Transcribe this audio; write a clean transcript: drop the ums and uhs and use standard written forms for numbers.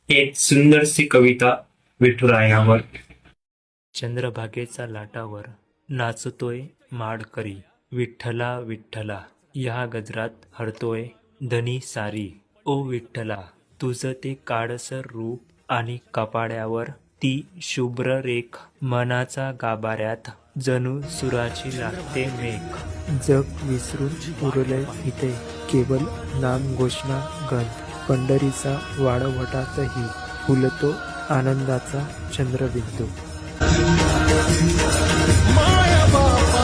एक सुंदरशी कविता विठुरायावर. चंद्रभागेचा लाटावर नाचतोय माडकरी, विठ्ठला विठ्ठला या गजरात हरतोय धनी सारी. ओ विठ्ठला, तुझं ते काळसर रूप आणि कपाळ्यावर ती शुभ्र रेख, मनाचा गाभाऱ्यात जणू सुराची लागते मेघ. जग विसरून उरले इथे केवळ नाम घोषणा गंध, पंढरीचा वाळवटातही फुलतो आनंदाचा चंद्रबिंदू. माया बाप